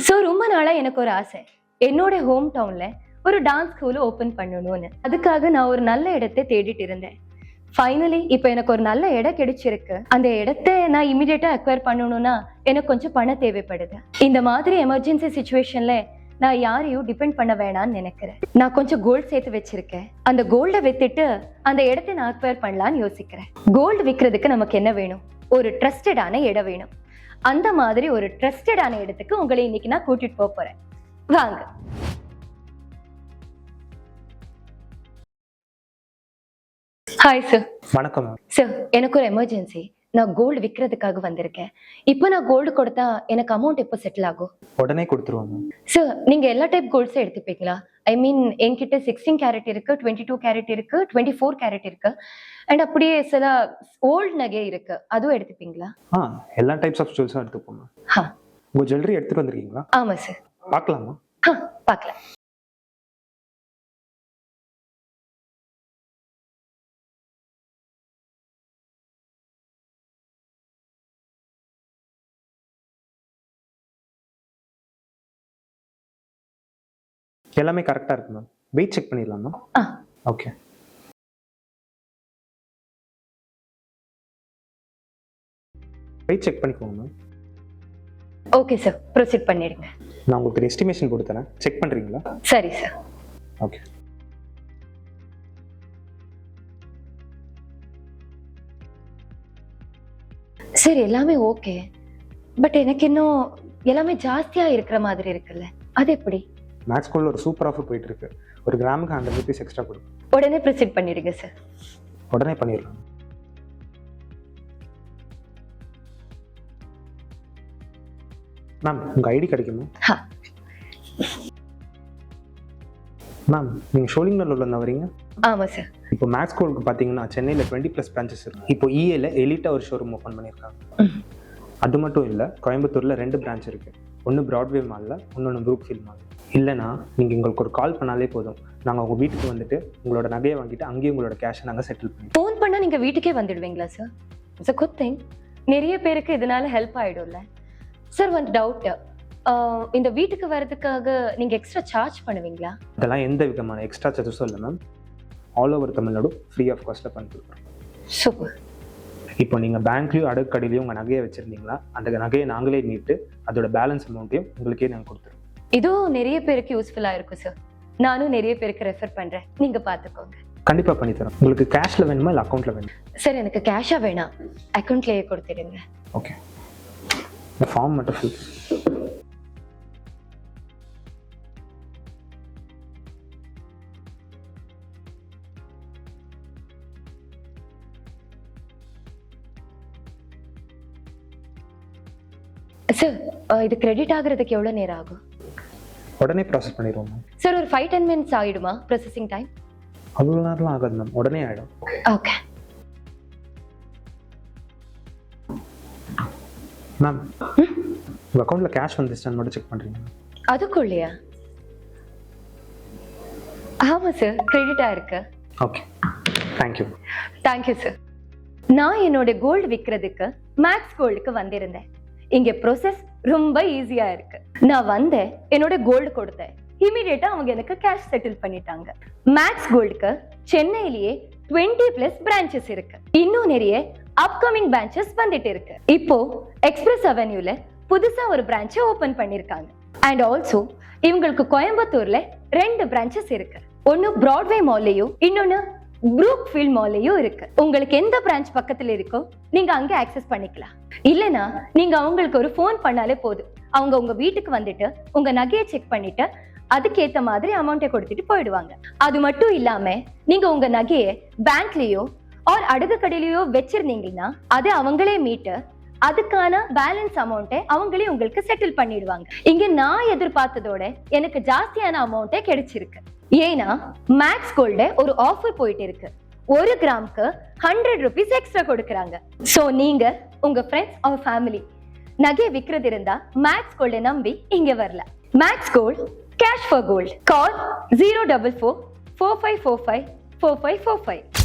So ரொம்ப நாளா எனக்கு ஒரு ஆசை, என்னோட ஹோம் டவுன்ல ஒரு டான்ஸ் ஸ்கூல் ஓபன் பண்ணணும்னு. அதுக்காக நான் ஒரு நல்ல இடத்தை தேடிட்டு இருந்தேன். ஃபைனலி இப்போ எனக்கு ஒரு நல்ல இடம் கிடைச்சிருக்கு. அந்த இடத்தை நான் இமிடியேட்டா அக்வயர் பண்ணணும்னா எனக்கு கொஞ்சம் பணம் தேவைப்படுது. இந்த மாதிரி எமர்ஜென்சி சுச்சுவேஷன்ல நான் யாரையும் டிபெண்ட் பண்ண வேணாம்னு நினைக்கிறேன். நான் கொஞ்சம் கோல்டு சேர்த்து வச்சிருக்கேன். அந்த கோல்டை வித்துட்டு அந்த இடத்தை நான் அக்வயர் பண்ணலான்னு யோசிக்கிறேன். கோல்டு விற்கிறதுக்கு நமக்கு என்ன வேணும்? ஒரு ட்ரஸ்டடான இடம் வேணும். அந்த மாதிரி ஒரு ட்ரஸ்டடான இடத்துக்கு உங்களை இன்னைக்கு நான் கூட்டிட்டு போறேன். வாங்க. Hi sir. வணக்கம் சார், எனக்கு ஒரு எமர்ஜென்சி. நான் கோல்டு விற்கிறதுக்காக வந்திருக்கேன். இப்போ நான் கோல்டு கொடுத்தா எனக்கு அமௌண்ட் எப்போ செட்டில் ஆகும்? உடனே கொடுத்துருவாங்க சார். நீங்க எல்லா டைப் கோல்ட்ஸும் எடுத்துப்பீங்களா? ஐ மீன் என்கிட்ட 16 கேரட் இருக்கு, 22 கேரட் இருக்கு, 24 கேரட் இருக்கு, அண்ட் அப்படியே சில ஓல்டு நகை இருக்கு, அதுவும் எடுத்துப்பீங்களா? எல்லா டைப்ஸ் ஆஃப் ஜுவல்ஸும் எடுத்துப்போம். உங்க ஜுவல்லரி எடுத்துட்டு வந்திருக்கீங்களா? ஆமா சார். பார்க்கலாமா? பார்க்கலாம். எல்லாமே கரெக்டா இருக்கு மேம். வெயிட் செக் பண்ணிடலாமா? ஓகே. வெயிட் செக் பண்ணிக்கோங்க மேம். ஓகே சார், ப்ரொசீட் பண்ணிடுங்க. நான் உங்களுக்கு ஒரு எஸ்டிமேஷன் கொடுத்து தரேன், செக் பண்றீங்களா? சரி சார். ஓகே. சார், எல்லாமே ஓகே, பட் எனக்கு இன்னும் எல்லாமே ஜாஸ்தியா இருக்கிற மாதிரி இருக்குல்ல, அது எப்படி? மேக்ஸ் கோல்ட்ல ஒரு சூப்பர் ஆஃபர் போயிட்டு இருக்கு. ஒரு கிராமுக்கு 100 rupees எக்ஸ்ட்ரா கொடுக்கும். உடனே ப்ரொசீட் பண்ணிடுங்க சார். உடனே பண்ணிடலாம் மேம். உங்க ஐடி கிடைக்குமா? மேம், நீங்க ஷோலிங்கர்ல உள்ள வரீங்க? ஆமா சார். இப்போ மேக்ஸ் கோல்டுக்கு பாத்தீங்கன்னா சென்னையில 20+ பிரான்ச்சஸ் இருக்கு. இப்போ EAல எலிட்டா ஒரு ஷோரூம் ஓபன் பண்ணிருக்காங்க. அது மட்டும் இல்ல, கோயம்புத்தூர்ல 2 பிரான்ச் இருக்கு. ஒன்னு பிராட்வே மால்ல, இன்னொன்னு ப்ரூக்ஃபீல்ட் மால். இல்லைனா நீங்க எங்களுக்கு ஒரு கால் பண்ணாலே போதும், நாங்க உங்க வீட்டுக்கு வந்துட்டு உங்களோட நகையை வாங்கிட்டு அங்கேயே உங்களோட கேஷை நாங்க செட்டில் பண்ணுவோம். ஃபோன் பண்ணா நீங்க வீட்டுக்கே வந்துடுவீங்களா sir? It's a good thing. நிறைய பேருக்கு இதனால ஹெல்ப் ஆயிடும்ல சார். ஒன் டவுட், இந்த வீட்டுக்கு வரதுக்காக நீங்க எக்ஸ்ட்ரா சார்ஜ் பண்ணுவீங்களா? இதெல்லாம் எந்த விதமான எக்ஸ்ட்ரா சார்ஜஸும் இல்லை ma'am. All over Tamil Nadu free of காஸ்ட்ல பண்ணி கொடுக்குறோம். சூப்பர். இப்போ நீங்கள் பேங்க்லேயும் அடுக்கடையிலையும் உங்கள் நகையை வச்சுருந்தீங்களா, அந்த நகையை நாங்களே மீட்டு அதோட பேலன்ஸ் அமௌண்ட்டையும் உங்களுக்கே நாங்கள் கொடுத்துருவோம். இதுவும் நிறைய பேருக்கு யூஸ்ஃபுல்லாக இருக்கும் சார். நானும் நிறைய பேருக்கு ரெஃபர் பண்ணுறேன், நீங்கள் பார்த்துக்கோங்க. கண்டிப்பாக பண்ணித்தரோம். உங்களுக்கு கேஷில் வேணுமா இல்லை அக்கௌண்ட்டில் வேணுமா? சார், எனக்கு கேஷாக வேணாம், அக்கௌண்ட்லேயே கொடுத்துடுங்க. ஓகே. இந்த ஃபார்ம் மட்டும் ஃபில். சார், இது கிரெடிட் ஆகுறதுக்கு எவ்வளோ நேரம் ஆகும்? உடனே ப்ராசஸ் பண்ணிடுவோம் மேம். சார், ஒரு 5-10 minutes ஆகிடுமா ப்ராசஸிங் டைம்? அவ்வளோ நேரம்லாம் ஆகாது மேம், உடனே ஆகிடும். ஓகே மேம், உங்கள் அக்கௌண்ட்டில் கேஷ் வந்துச்சுன்னு மட்டும் செக் பண்ணுறீங்க? அதுக்குள்ளையா? ஆமாம் சார், கிரெடிட்டாக இருக்கு. Okay, thank you. Thank you sir. நான் என்னோட கோல்டு விற்கிறதுக்கு மேக்ஸ் கோல்டுக்கு வந்திருந்தேன். இங்க ப்ரோசஸ் ரொம்ப ஈஸியா இருக்கு. நான் வந்தேன், என்னோட கோல்டு கொடுத்தேன், இமிடியேட்டா அவங்க எனக்கு கேஷ் செட்டில் பண்ணிட்டாங்க. மேக்ஸ் கோல்டுக்கு சென்னையிலேயே 20+ பிரான்ச்சஸ் இருக்கு. இன்னும் நிறைய அப்கமிங் பிரான்ச்சஸ் வந்துட்டு இருக்கு. இப்போ எக்ஸ்பிரஸ் அவென்யூல புதுசா ஒரு பிரான்ச் ஓபன் பண்ணிருக்காங்க. அண்ட் ஆல்சோ இவங்களுக்கு கோயம்புத்தூர்ல 2 பிரான்ச்சஸ் இருக்கு. ஒன்னு பிராட்வே மால்லையும் இன்னொன்னு ப்ரூக்ஃபீல்ட் மால்லையும் இருக்கு. உங்களுக்கு எந்த பிரான்ச் பக்கத்துல இருக்கோ நீங்க அங்க ஆக்சஸ் பண்ணிக்கலாம். இல்லனா நீங்க அவங்களுக்கு ஒரு ஃபோன் பண்ணாலே போதும், அவங்க உங்க வீட்டுக்கு வந்துட்டு உங்க நகையை செக் பண்ணிட்டு அதுக்கேத்த மாதிரி அமௌண்ட்டை கொடுத்துட்டு போயிடுவாங்க. அது மட்டும் இல்லாம நீங்க உங்க நகையை பேங்க்லயோ ஆர் அடகு கடையிலயோ வச்சிருந்தீங்கன்னா அதை அவங்களே மீட்டு அதுக்கான பேலன்ஸ் அமௌண்ட்டை அவங்களே உங்களுக்கு செட்டில் பண்ணிடுவாங்க. இங்க நான் எதிர்பார்த்ததோட எனக்கு ஜாஸ்தியான அமௌண்ட்டே கிடைச்சிருக்கு. ஏன்னா மேக்ஸ் கோல்ட ஒரு ஆஃபர் போயிட்டு இருக்கு. 1 கிராமுக்கு 100 rupees எக்ஸ்ட்ரா கொடுக்கறாங்க. சோ நீங்க உங்க ஃப்ரெண்ட்ஸ் ஆர் ஃபேமிலி நகை விக்கிறது இருந்தா மேக்ஸ் கோல்ட நம்பி இங்க வரலாம். Max gold, cash for gold. Call 044 4545 4545.